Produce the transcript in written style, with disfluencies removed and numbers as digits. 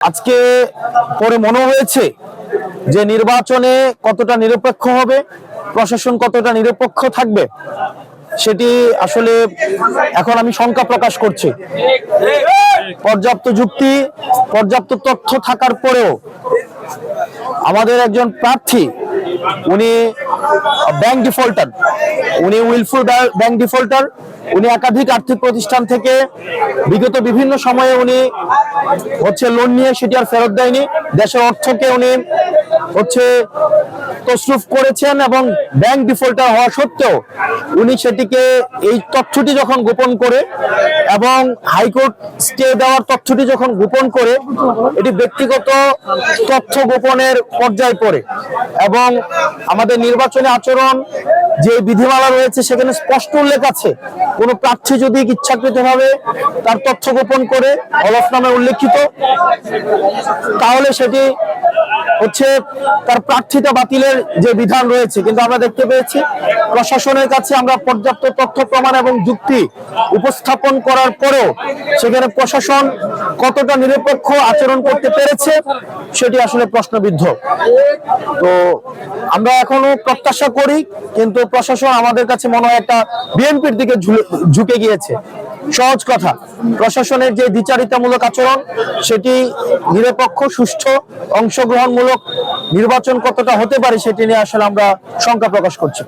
আজকে পরে মনে হয়েছে যে নির্বাচনে কতটা নিরপেক্ষ হবে, প্রশাসন কতটা নিরপেক্ষ থাকবে, সেটি আসলে এখন আমি শঙ্কা প্রকাশ করছি। পর্যাপ্ত যুক্তি, পর্যাপ্ত তথ্য থাকার পরেও আমাদের একজন প্রার্থী উনি ব্যাংক ডিফল্টার, উনি উইলফুল ব্যাংক ডিফল্টার, উনি একাধিক আর্থিক প্রতিষ্ঠান থেকে বিগত বিভিন্ন সময়ে উনি লোন নিয়ে সেটি আর ফেরত দেয়নি। দেশের অর্থকে উনি তছরুফ করেছেন এবং ব্যাংক ডিফল্টার হওয়া সত্ত্বেও উনি সেটিকে, এই তথ্যটি যখন গোপন করে এবং হাইকোর্ট স্টে দেওয়ার তথ্যটি যখন গোপন করে, এটি ব্যক্তিগত তথ্য গোপনের পর্যায়ে পড়ে এবং আমাদের নির্বাচনী আচরণ যে বিধিমালা রয়েছে সেখানে স্পষ্ট উল্লেখ আছে, কোন প্রার্থী যদি ইচ্ছাকৃতভাবে তার তথ্য গোপন করে হলফনামে উল্লেখিত, তাহলে সেটি তার প্রার্থিতা বাতিলের যে বিধান রয়েছে। কিন্তু আমরা দেখতে পেয়েছি প্রশাসনের কাছে আমরা পর্যাপ্ত তথ্য প্রমাণ এবং যুক্তি উপস্থাপন করার পরেও সেখানে প্রশাসন কতটা নিরপেক্ষ আচরণ করতে পেরেছে সেটি আসলে প্রশ্নবিদ্ধ। তো আমরা এখনো প্রত্যাশা করি, কিন্তু প্রশাসন আমাদের কাছে মনে হয় একটা বিএনপির দিকে ঝুঁকে গিয়েছে। সহজ কথা, প্রশাসনের যে দ্বিচারিতামূলক আচরণ সেটি নিরপেক্ষ, সুষ্ঠু, অংশগ্রহণমূলক নির্বাচন কতটা হতে পারে সেটি নিয়ে আসলে আমরা শঙ্কা প্রকাশ করছি।